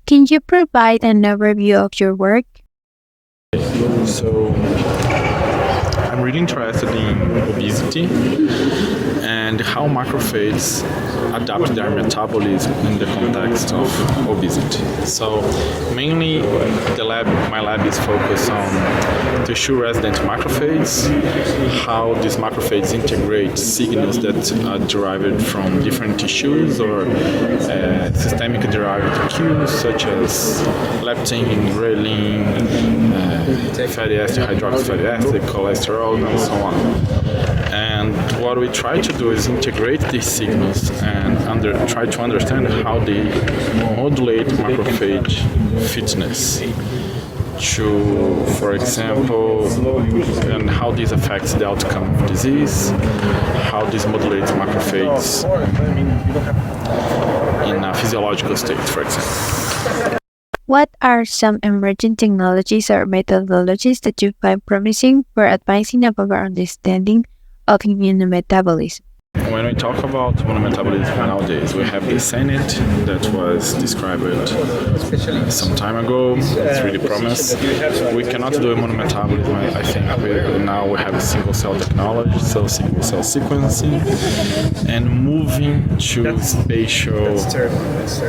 Can you provide an overview of your work? So, I'm really interested in obesity and how macrophages adapt their metabolism in the context of obesity. So, mainly, my lab is focused on tissue-resident macrophages, how these macrophages integrate signals that are derived from different tissues or systemic derived cues such as leptin, ghrelin, fatty acid, hydroxy fatty acid, cholesterol, and so on. And what we try to do is integrate these signals and try to understand how they modulate macrophage fitness to, for example, and how this affects the outcome of disease, how this modulates macrophages in a physiological state, for example. What are some emerging technologies or methodologies that you find promising for advancing our understanding of immunometabolism? When we talk about immunometabolism nowadays, we have the Senate that was described some time ago. It's really promising. We cannot do immunometabolism, I think. Now we have a single cell technology, so single cell sequencing, and moving to spatial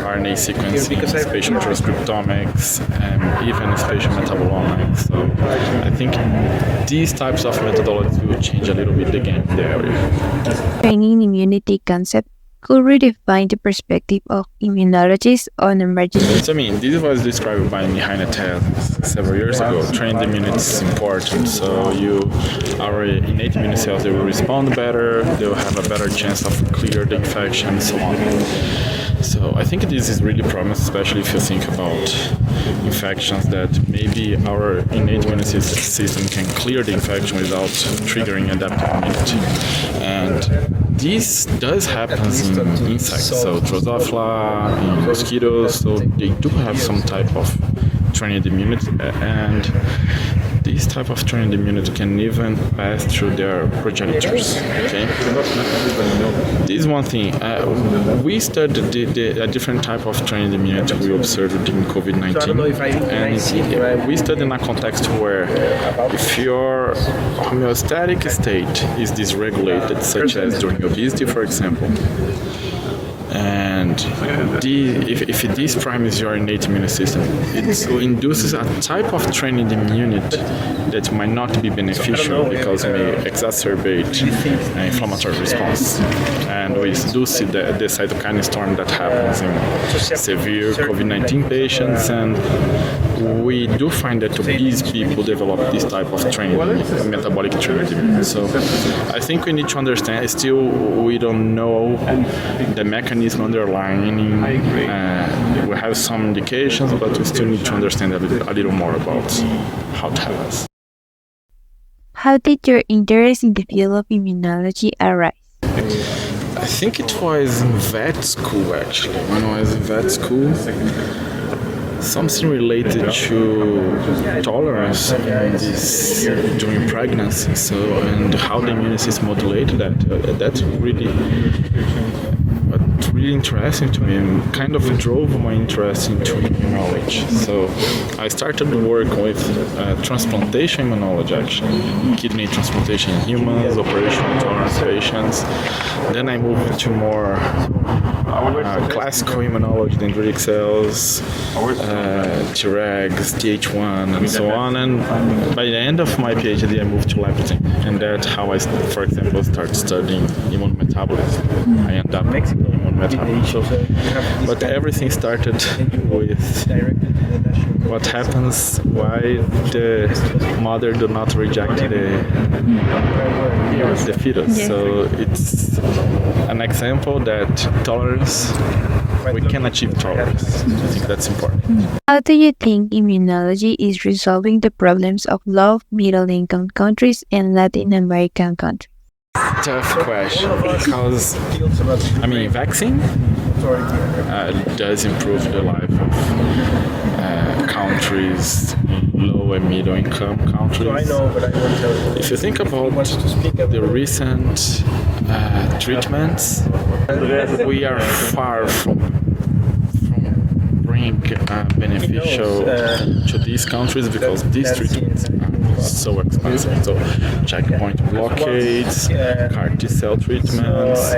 RNA sequencing, spatial transcriptomics, and even spatial metabolomics. So I think these types of methodologies will change a little bit the game in the area. Training immunity concept could redefine the perspective of immunologists on emerging. So, this was described by Mihaly several years ago. Trained immunity is important. So, our innate immune cells, they will respond better, they will have a better chance of clear the infection, and so on. So I think this is really promising, especially if you think about infections that maybe our innate immune system can clear the infection without triggering adaptive immunity. And this does happen in insects, so Drosophila, in mosquitoes, so they do have some type of trained immunity, and this type of trained immunity can even pass through their progenitors. Okay, this is one thing. We studied a different type of trained immunity we observed in COVID-19, and we studied in a context where if your homeostatic state is dysregulated, such as during obesity, for example, and if this primes your innate immune system, it induces a type of trained immunity that might not be beneficial because it may exacerbate an inflammatory response. And we do see the cytokine storm that happens in severe COVID-19 patients, and we do find that obese people develop this type of trained metabolic trained immunity. So I think we need to understand, still we don't know the mechanism underlying. We have some indications, but we still need to understand a little more about how it happens. How did your interest in the field of immunology arise? I think it was in vet school, actually. When I was in vet school, something related to tolerance during pregnancy, and how the immune system modulated that. That's really interesting to me, and kind of drove my interest into immunology. So I started to work with transplantation immunology, actually, kidney transplantation in humans, operational tolerance patients. Then I moved to more classical immunology, dendritic cells, Tregs, Th1, and so on. And by the end of my PhD, I moved to leptin, and that's how I, for example, started studying immunometabolism. I ended up in immunometabolism. But everything started with what happens why the mother do not reject the fetus. Yes. So it's an example that tolerance, we can achieve tolerance. I think that's important. How do you think immunology is resolving the problems of low middle-income countries and Latin American countries? Tough question, because vaccine does improve the life of countries, low and middle income countries. If you think about the recent treatments, we are far from bring beneficial to these countries because these treatments are so expensive. So checkpoint blockades, CAR T cell treatments,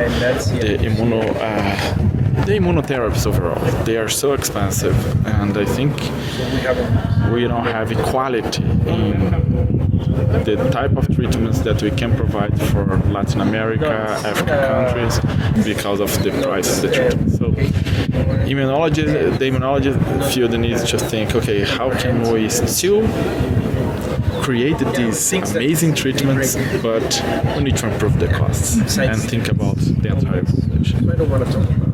the immunotherapies overall, they are so expensive, and I think we don't have equality in the type of treatments that we can provide for Latin America, African countries because of the price of the treatment. So the immunology field needs to think, okay, how can we still create these amazing treatments, but we need to improve the costs and think about the entire population.